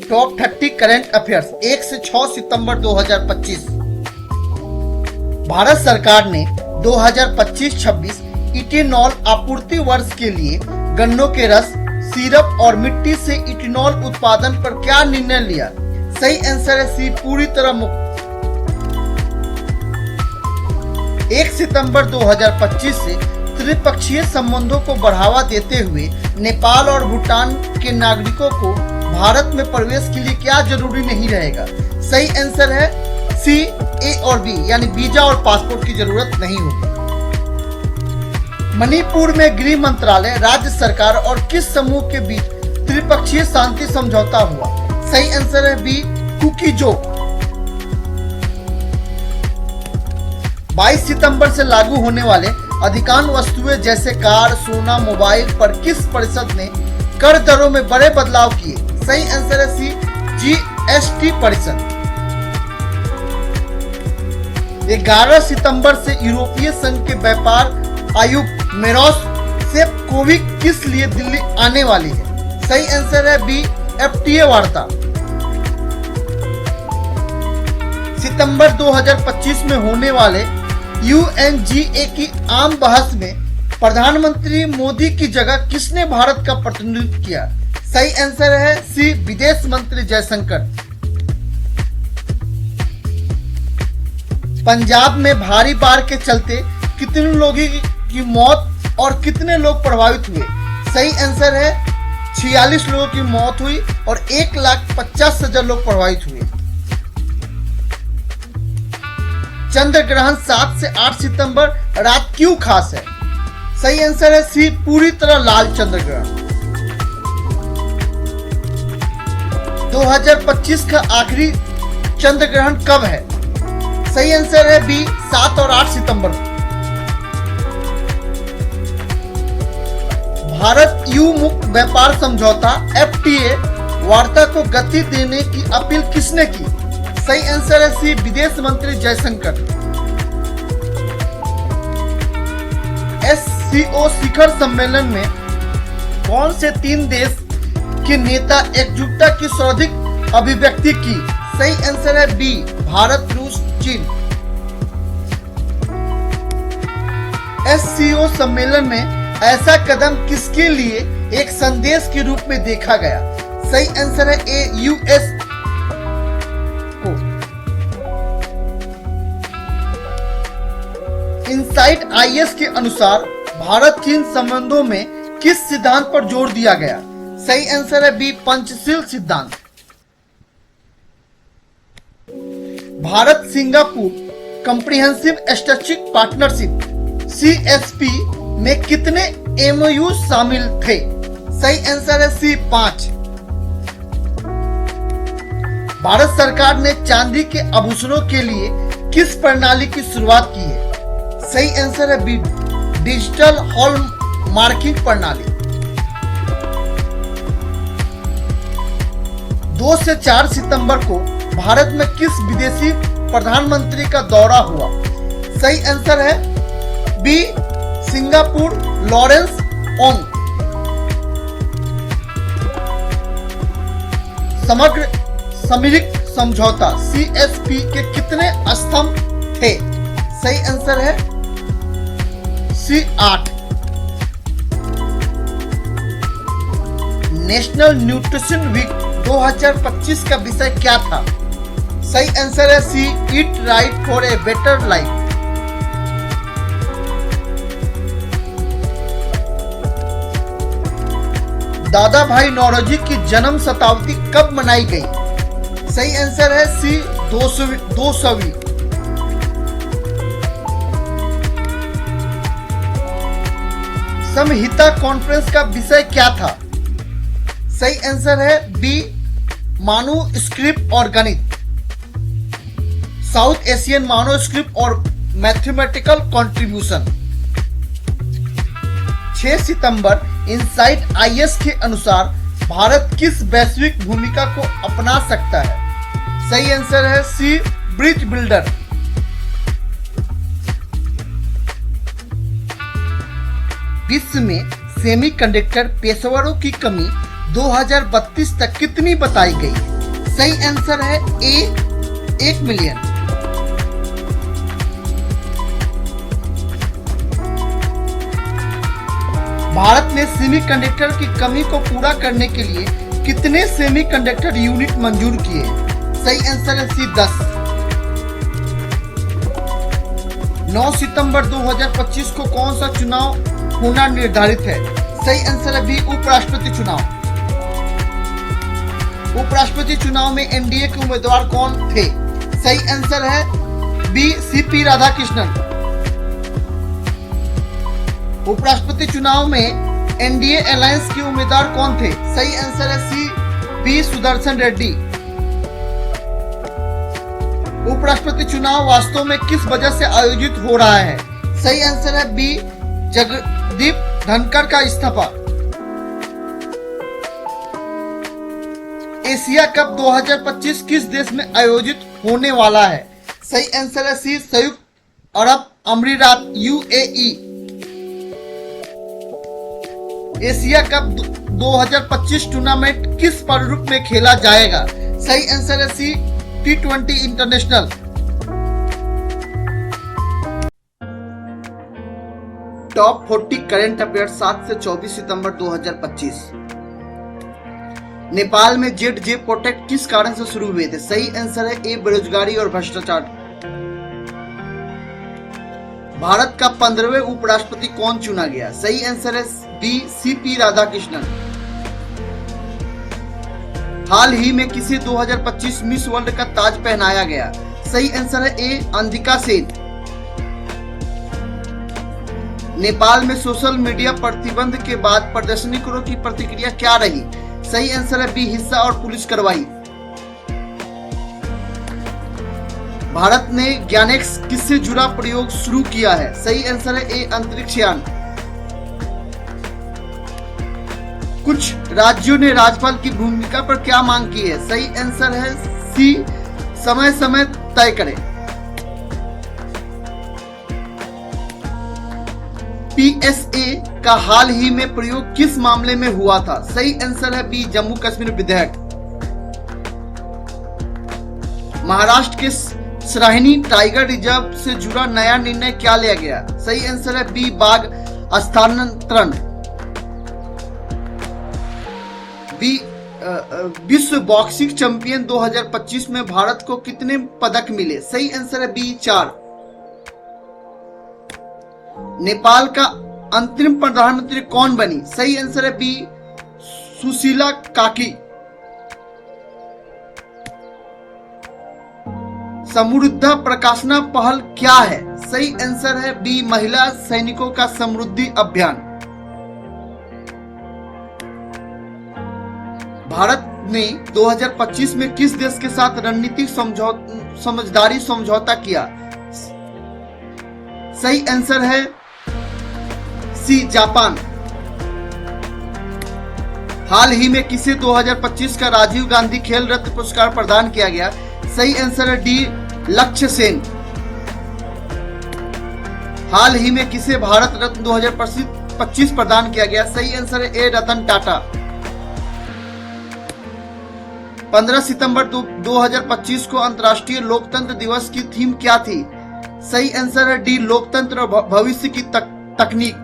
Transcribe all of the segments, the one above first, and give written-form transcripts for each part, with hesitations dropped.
Top 30 current affairs 1 से 6 सितंबर 2025। भारत सरकार ने 2025-26 इथेनॉल आपूर्ति वर्ष के लिए गन्नों के रस, सिरप और मिट्टी से इथेनॉल उत्पादन पर क्या निर्णय लिया? सही आंसर है सी, पूरी तरह मुक्त। 1 सितंबर 2025 से त्रिपक्षीय संबंधों को बढ़ावा देते हुए नेपाल और भूटान के नागरिकों को भारत में प्रवेश के लिए क्या जरूरी नहीं रहेगा? सही आंसर है सी, ए और बी, यानी वीजा और पासपोर्ट की जरूरत नहीं होगी। मणिपुर में गृह मंत्रालय, राज्य सरकार और किस समूह के बीच त्रिपक्षीय शांति समझौता हुआ? सही आंसर है बी, कुकी-जो। 22 सितंबर से लागू होने वाले अधिकांश वस्तुएं जैसे कार, सोना, मोबाइल पर किस परिषद ने कर दरों में बड़े बदलाव किए? सही आंसर है सी, जीएसटी परिषद। 11 सितंबर से यूरोपीय संघ के व्यापार आयुक्त मेरोस सेफकोविक किस लिए दिल्ली आने वाली है? सही आंसर है बी, एफटीए वार्ता। सितंबर 2025 में होने वाले यूएनजीए की आम बहस में प्रधानमंत्री मोदी की जगह किसने भारत का प्रतिनिधित्व किया? सही आंसर है सी, विदेश मंत्री जयशंकर। पंजाब में भारी बाढ़ के चलते कितने लोगों की मौत और कितने लोग प्रभावित हुए? सही आंसर है 46 लोगों की मौत हुई और 1,50,000 लोग प्रभावित हुए। चंद्र ग्रहण 7 से 8 सितंबर रात क्यों खास है? सही आंसर है सी, पूरी तरह लाल चंद्र ग्रहण। 2025 का आखिरी चंद्र ग्रहण कब है? सही आंसर है बी, 7 और 8 सितंबर को। भारत यू मुक्त व्यापार समझौता एफटीए वार्ता को गति देने की अपील किसने की? सही आंसर है सी, विदेश मंत्री जयशंकर। एससीओ शिखर सम्मेलन में कौन से 3 देश के नेता एकजुटता की सर्वाधिक अभिव्यक्ति की? सही आंसर है बी, भारत, रूस, चीन। एससीओ सम्मेलन में ऐसा कदम किसके लिए एक संदेश के रूप में देखा गया? सही आंसर है ए, यूएस को। इनसाइट आईएस के अनुसार भारत चीन संबंधों में किस सिद्धांत पर जोर दिया गया? सही आंसर है बी, पंचशील सिद्धांत। Bharat Singapore comprehensive strategic partnership CSP में कितने एमओयू शामिल थे? सही आंसर है सी, 5। भारत सरकार ने चांदी के आभूषणों के लिए किस प्रणाली की शुरुआत की है? सही आंसर है बी, डिजिटल हॉल मार्किंग प्रणाली। 2 से 4 सितंबर को भारत में किस विदेशी प्रधानमंत्री का दौरा हुआ? सही आंसर है बी, सिंगापुर लॉरेंस ओंग। समग्र सामरिक समझौता सीएसपी के कितने स्तंभ थे? सही आंसर है सी, 8। नेशनल न्यूट्रिशन वीक 2025 का विषय क्या था? सही आंसर है C, eat right for a better life. Dadabhai Naoroji की जन्म शताब्दी कब मनाई गई? सही आंसर है सी, 200वीं। संहिता कॉन्फ्रेंस का विषय क्या था? सही आंसर है बी, मानुस्क्रिप्ट और गणित। साउथ एशियन मानुस्क्रिप्ट और मैथमेटिकल कंट्रीब्यूशन। 6 सितंबर इनसाइट आईएस के अनुसार भारत किस वैश्विक भूमिका को अपना सकता है? सही आंसर है सी, ब्रिज बिल्डर। विश्व में सेमीकंडक्टर पेशेवरों की कमी 2032 तक कितनी बताई गई है? सही आंसर है ए 1 मिलियन। भारत ने सेमीकंडक्टर की कमी को पूरा करने के लिए कितने सेमीकंडक्टर यूनिट मंजूर किए? सही आंसर है सी 10। 9 सितंबर 2025 को कौन सा चुनाव होना निर्धारित है? सही आंसर है बी उपराष्ट्रपति चुनाव। उपराष्ट्रपति चुनाव में एनडीए के उम्मीदवार कौन थे? सही आंसर है बी सीपी राधाकृष्णन। उपराष्ट्रपति चुनाव में एनडीए अलायंस के उम्मीदवार कौन थे? सही आंसर है सी बी सुदर्शन रेड्डी। उपराष्ट्रपति चुनाव वास्तव में किस वजह से आयोजित हो रहा है? सही आंसर है बी जगदीप धनखड़ का इस्तीफा। एशिया कप 2025 किस देश में आयोजित होने वाला है? सही आंसर है सी संयुक्त अरब अमीरात यूएई। एशिया कप 2025 टूर्नामेंट किस प्रारूप में खेला जाएगा? सही आंसर है सी T20 international. Top 40 current affair 7 से 24 सितंबर 2025। नेपाल में जेट प्रोटेक्ट किस कारण से शुरू हुए थे? सही आंसर है ए बेरोजगारी और भ्रष्टाचार। भारत का 15वें उपराष्ट्रपति कौन चुना गया? सही आंसर है बी सीपी राधाकृष्णन। हाल ही में किसे 2025 मिस वर्ल्ड का ताज पहनाया गया? सही आंसर है ए अंधिका सेन। नेपाल में सोशल मीडिया प्रतिबंध के बाद प्रदर्शनकारियों की प्रतिक्रिया क्या रही? सही आंसर है बी हिंसा और पुलिस कार्रवाई। भारत ने ज्ञानेक्स किससे जुड़ा प्रयोग शुरू किया है? सही आंसर है ए अंतरिक्ष यान। कुछ राज्यों ने राज्यपाल की भूमिका पर क्या मांग की है? सही आंसर है सी समय समय तय करें। पीएसए का हाल ही में प्रयोग किस मामले में हुआ था? सही आंसर है बी जम्मू कश्मीर विधेयक। महाराष्ट्र के सराहिनी टाइगर रिजर्व से जुड़ा नया निर्णय क्या लिया गया? सही आंसर है बी बाघ स्थानांतरण। विश्व बॉक्सिंग चैंपियन 2025 में भारत को कितने पदक मिले? सही आंसर है बी 4। नेपाल का अंतरिम प्रधानमंत्री कौन बनी? सही आंसर है बी सुशीला काकी। समृद्ध प्रकाशना पहल क्या है? सही आंसर है बी महिला सैनिकों का समृद्धि अभियान। भारत ने 2025 में किस देश के साथ रणनीतिक समझदारी समझौता किया? सही आंसर है सी जापान। हाल ही में किसे 2025 का राजीव गांधी खेल रत्न पुरस्कार प्रदान किया गया? सही आंसर है डी लक्ष्य सेन। हाल ही में किसे भारत रत्न 2025 प्रदान किया गया? सही आंसर है ए रतन टाटा। 15 सितंबर 2025 को अंतर्राष्ट्रीय लोकतंत्र दिवस की थीम क्या थी? सही आंसर है डी लोकतंत्र और भविष्य की तकनीक।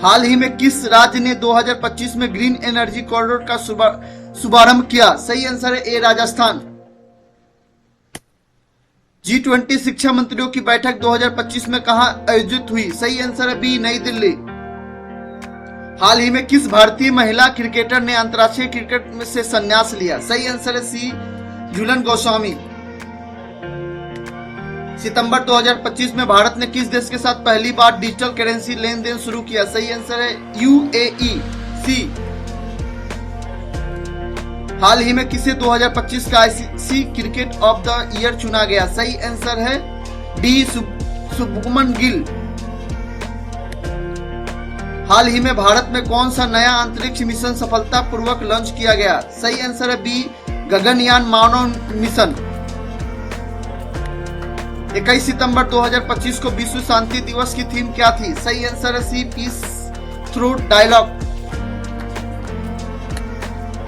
हाल ही में किस राज्य ने 2025 में ग्रीन एनर्जी कॉरिडोर का शुभारंभ किया? सही आंसर है ए राजस्थान। G20 शिक्षा मंत्रियों की बैठक 2025 में कहां आयोजित हुई? सही आंसर है बी नई दिल्ली। हाल ही में किस भारतीय महिला क्रिकेटर ने अंतर्राष्ट्रीय क्रिकेट में से संन्यास लिया? सही आंसर है सी झूलन गोस्वामी। सितंबर 2025 में भारत ने किस देश के साथ पहली बार डिजिटल करेंसी लेन देन शुरू किया? सही आंसर है यूएई सी। हाल ही में किसे 2025 का ICC cricket of the year चुना गया? सही आंसर है डी शुभमन गिल। हाल ही में भारत में कौन सा नया अंतरिक्ष मिशन सफलतापूर्वक लॉन्च किया गया? सही आंसर है बी गगनयान मानव मिशन। 21 सितंबर 2025 को विश्व शांति दिवस की थीम क्या थी? सही आंसर है सी पीस थ्रू डायलॉग।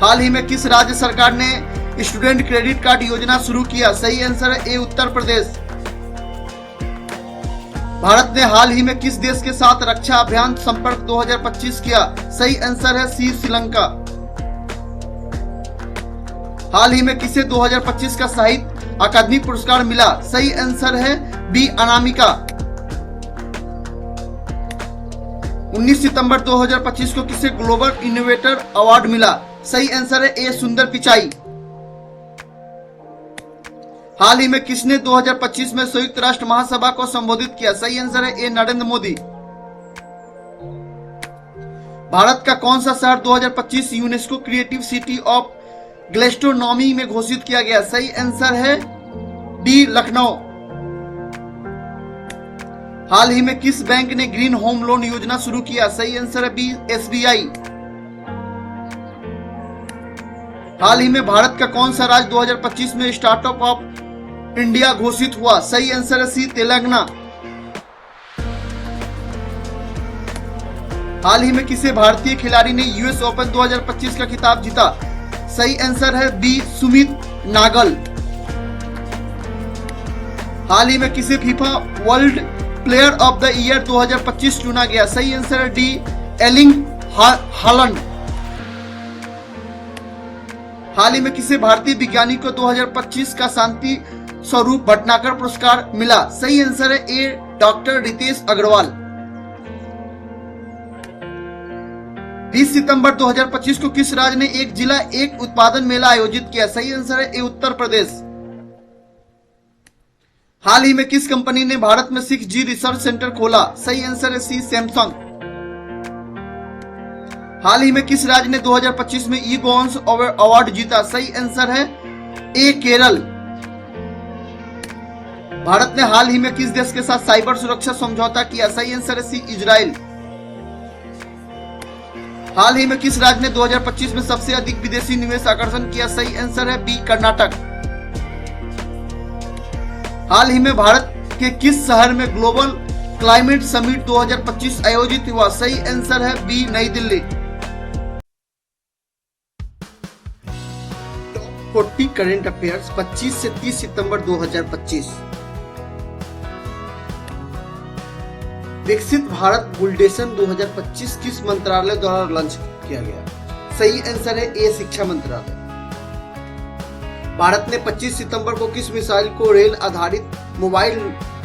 हाल ही में किस राज्य सरकार ने स्टूडेंट क्रेडिट कार्ड योजना शुरू किया? सही आंसर है ए उत्तर प्रदेश। भारत ने हाल ही में किस देश के साथ रक्षा अभियान संपर्क 2025 किया? सही आंसर है सी श्रीलंका। हाल ही में किसे 2025 का साहित्य अकादमी पुरस्कार मिला? सही आंसर है बी अनामिका। 19 सितंबर 2025 को किसे ग्लोबल इनोवेटर अवार्ड मिला? सही आंसर है ए सुंदर पिचाई। हाल ही में किसने 2025 में संयुक्त राष्ट्र महासभा को संबोधित किया? सही आंसर है ए नरेंद्र मोदी। भारत का कौन सा शहर 2025 UNESCO creative city of gastronomy में घोषित किया गया? सही आंसर है डी लखनऊ। हाल ही में किस बैंक ने ग्रीन होम लोन योजना शुरू किया? सही आंसर है बी एसबीआई। हाल ही में भारत का कौन सा राज्य 2025 में स्टार्टअप ऑफ इंडिया घोषित हुआ? सही आंसर है सी तेलंगाना। हाल ही में किसे भारतीय खिलाड़ी ने यूएस ओपन 2025 का खिताब जीता? सही आंसर है बी सुमित नागल। हाल ही में किसे FIFA world player of the year 2025 चुना गया? सही आंसर है डी एलिंग हालैंड। हाल ही में किसे भारतीय वैज्ञानिक को 2025 का शांति स्वरूप भटनागर पुरस्कार मिला? सही आंसर है ए डॉक्टर रितेश अग्रवाल। 20 सितंबर 2025 को किस राज्य ने एक जिला एक उत्पादन मेला आयोजित किया? सही आंसर है ए उत्तर प्रदेश। हाल ही में किस कंपनी ने भारत में 6G रिसर्च सेंटर खोला? सही आंसर है सी सैमसंग। हाल ही में किस राज्य ने 2025 में ई गवर्नेंस अवार्ड जीता? सही आंसर है ए केरल। भारत ने हाल ही में किस देश के साथ साइबर सुरक्षा समझौता किया? सही आंसर है सी इजराइल। हाल ही में किस राज्य ने 2025 में सबसे अधिक विदेशी निवेश आकर्षण किया? सही आंसर है बी कर्नाटक। हाल ही में भारत के किस शहर में ग्लोबल क्लाइमेट समिट 2025 आयोजित हुआ? सही आंसर है बी नई दिल्ली। 40 करंट अफेयर्स 25 से 30 सितंबर 2025। विकसित भारत बुलडेशन 2025 किस मंत्रालय द्वारा लॉन्च किया गया? सही आंसर है ए शिक्षा मंत्रालय। भारत ने 25 सितंबर को किस मिसाइल को रेल आधारित मोबाइल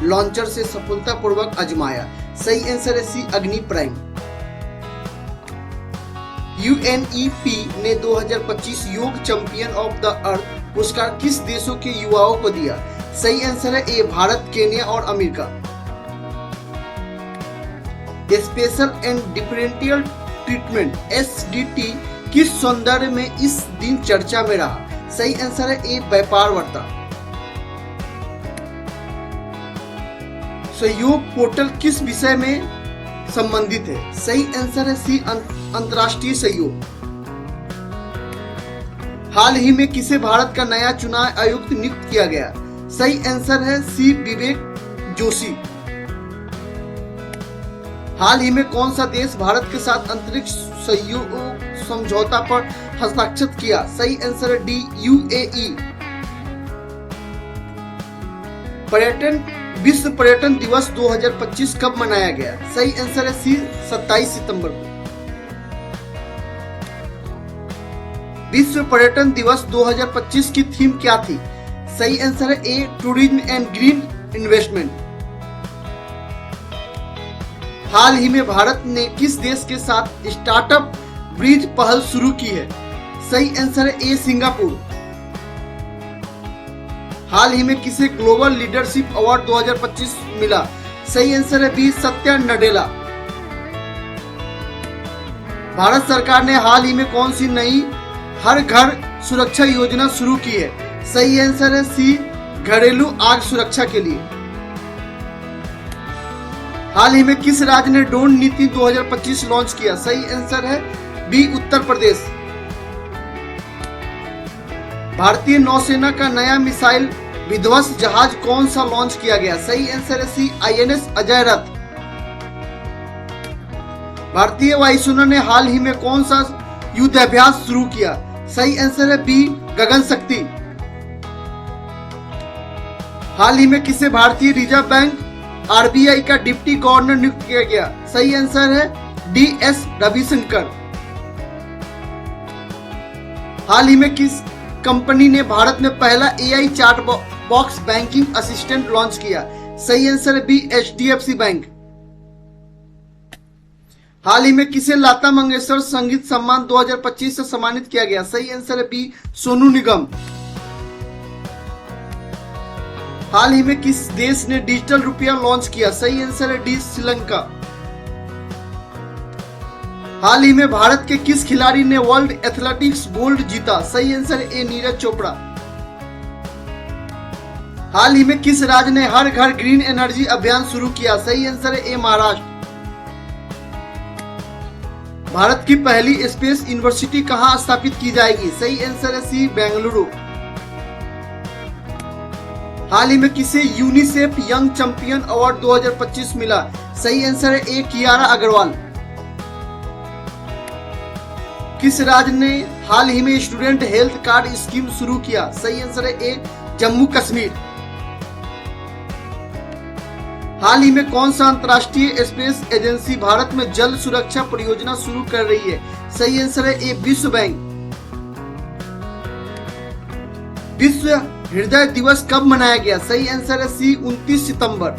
लॉन्चर से सफलतापूर्वक आजमाया? सही आंसर है सी अग्नि प्राइम। यूएनईपी ने 2025 योग चैंपियन ऑफ द अर्थ पुरस्कार किस देशों के युवाओं को दिया? सही आंसर है ए भारत, केन्या और America. Special and differential treatment SDT किस सौंदर्य में इस दिन चर्चा में रहा? सही आंसर है ए व्यापार वार्ता। सहयोग पोर्टल किस विषय में संबंधित है? सही आंसर है सी अंतर्राष्ट्रीय सहयोग। हाल ही में किसे भारत का नया चुनाव आयुक्त नियुक्त किया गया? सही आंसर है सी विवेक जोशी। हाल ही में कौन सा देश भारत के साथ अंतरिक्ष सहयोग समझौता पर हस्ताक्षर किया? सही आंसर है डी यूएई। विश्व पर्यटन दिवस 2025 कब मनाया गया? सही आंसर है सी 27 सितंबर को। विश्व पर्यटन दिवस 2025 की थीम क्या थी? सही आंसर है ए टूरिज्म एंड ग्रीन इन्वेस्टमेंट। हाल ही में भारत ने किस देश के साथ स्टार्टअप ब्रिज पहल शुरू की है? सही आंसर है ए सिंगापुर। हाल ही में किसे ग्लोबल लीडरशिप अवार्ड 2025 मिला? सही आंसर है बी सत्या नडेला। भारत सरकार ने हाल ही में कौन सी नई हर घर सुरक्षा योजना शुरू की है? सही आंसर है सी घरेलू आग सुरक्षा के लिए। हाल ही में किस राज्य ने ड्रोन नीति 2025 लॉन्च किया? सही आंसर है बी उत्तर प्रदेश। भारतीय नौसेना का नया मिसाइल विध्वंस जहाज कौन सा लॉन्च किया गया? सही आंसर है सी आईएनएस अजय रथ। भारतीय वायुसेना ने हाल ही में कौन सा युद्धाभ्यास शुरू किया? सही आंसर है बी गगन शक्ति। हाल ही में किसे भारतीय रिजर्व बैंक आरबीआई का डिप्टी गवर्नर नियुक्त किया गया? सही आंसर है डी एस रविशंकर। हाल ही में किस कंपनी ने भारत में पहला AI chat box banking assistant launch किया? सही आंसर है बी एचडीएफसी बैंक। हाल ही में किसे लता मंगेशकर संगीत सम्मान 2025 से सम्मानित किया गया? सही आंसर है बी सोनू निगम। हाल ही में किस देश ने डिजिटल रुपया लॉन्च किया? सही आंसर है डी श्रीलंका। हाल ही में भारत के किस खिलाड़ी ने वर्ल्ड एथलेटिक्स गोल्ड जीता? सही आंसर है ए नीरज चोपड़ा। हाल ही में किस राज्य ने हर घर ग्रीन एनर्जी अभियान शुरू किया? सही आंसर है ए महाराष्ट्र। भारत की पहली स्पेस यूनिवर्सिटी कहां स्थापित की जाएगी? सही आंसर है सी बेंगलुरु। हाल ही में किसे यूनिसेफ यंग चैंपियन अवार्ड 2025 मिला? सही आंसर है ए कियारा अग्रवाल। किस राज्य ने हाल ही में स्टूडेंट हेल्थ कार्ड स्कीम शुरू किया? सही आंसर है ए जम्मू कश्मीर। हाल ही में कौन सा अंतर्राष्ट्रीय स्पेस एजेंसी भारत में जल सुरक्षा परियोजना शुरू कर रही है? सही आंसर है ए विश्व बैंक। विश्व हृदय दिवस कब मनाया गया? सही आंसर है सी 29 सितंबर।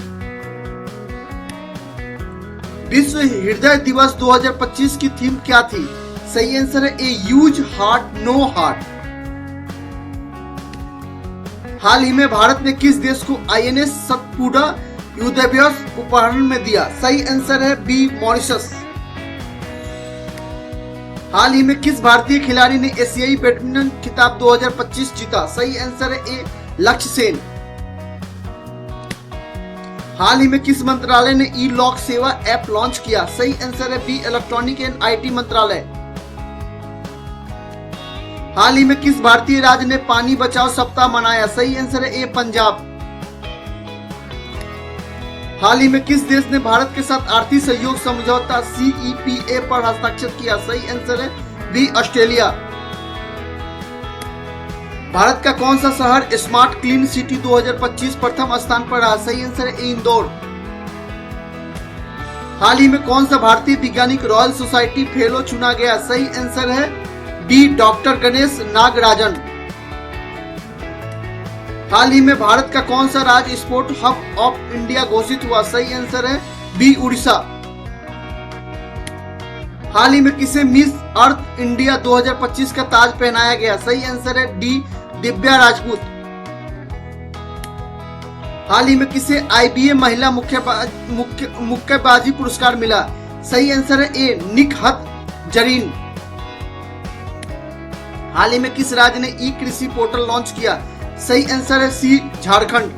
विश्व हृदय दिवस 2025 की थीम क्या थी? सही आंसर है ए यूज हार्ट नो हार्ट। हाल ही में भारत ने किस देश को आईएनएस सतपुड़ा युद्धाभ्यास उपहार में दिया? सही आंसर है बी मॉरिशस। हाल ही में किस भारतीय खिलाड़ी ने एशियाई बैडमिंटन खिताब 2025 जीता? सही आंसर है ए लक्ष्य सेन। हाल ही में किस मंत्रालय ने ई लॉक सेवा ऐप लॉन्च किया? सही आंसर है बी इलेक्ट्रॉनिक एंड आईटी मंत्रालय। हाल ही में किस भारतीय राज्य ने पानी बचाओ सप्ताह मनाया? सही आंसर है ए पंजाब। हाल ही में किस देश ने भारत के साथ आर्थिक सहयोग समझौता CEPA पर हस्ताक्षर किया? सही आंसर है बी ऑस्ट्रेलिया। भारत का कौन सा शहर स्मार्ट क्लीन सिटी 2025 प्रथम स्थान पर रहा? सही आंसर है इंदौर। हाल ही में कौन सा भारतीय वैज्ञानिक रॉयल सोसाइटी फेलो चुना गया? सही आंसर है डी डॉक्टर गणेश नागराजन। हाल ही में भारत का कौन सा राज्य स्पोर्ट हब ऑफ इंडिया घोषित हुआ? सही आंसर है बी उड़ीसा। हाल ही में किसे मिस अर्थ इंडिया 2025 का ताज पहनाया गया? सही आंसर है डी दिव्या राजपूत। हाल ही में किसे IBA महिला मुक्केबाजी पुरस्कार मिला? सही आंसर है ए निकहत जरीन। हाल ही में किस राज्य ने ई कृषि पोर्टल लॉन्च किया? सही आंसर है सी झारखंड।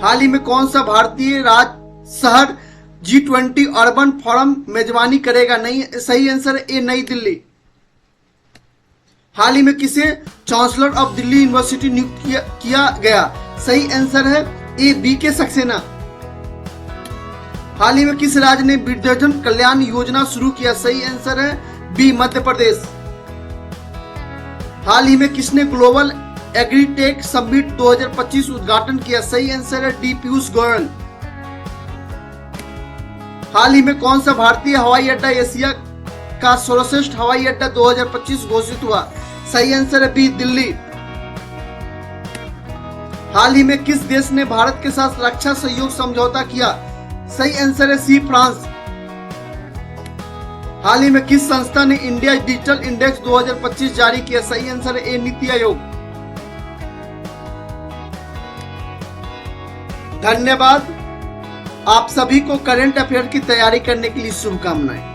हाल ही में कौन सा भारतीय राज्य शहर G20 अर्बन फोरम मेजबानी करेगा? नहीं, सही आंसर है ए नई दिल्ली। हाल ही में किसे चांसलर ऑफ दिल्ली यूनिवर्सिटी नियुक्त किया गया? सही आंसर है ए BK सक्सेना। हाल ही में किस राज्य ने वृद्धजन कल्याण योजना शुरू किया? सही आंसर है बी मध्य प्रदेश। हाल ही में किसने ग्लोबल एग्रीटेक समिट 2025 उद्घाटन किया? सही आंसर है डी पीयूष गोयल। हाल ही में कौन सा भारतीय हवाई अड्डा एशिया का सर्वश्रेष्ठ हवाई अड्डा 2025 घोषित हुआ? सही आंसर है बी दिल्ली। हाल ही में किस देश ने भारत के साथ रक्षा सहयोग समझौता किया? सही आंसर है सी फ्रांस। हाल ही में किस संस्था ने इंडिया डिजिटल इंडेक्स 2025 जारी किया? सही आंसर है ए नीति आयोग। धन्यवाद। आप सभी को करंट अफेयर की तैयारी करने के लिए शुभकामनाएं।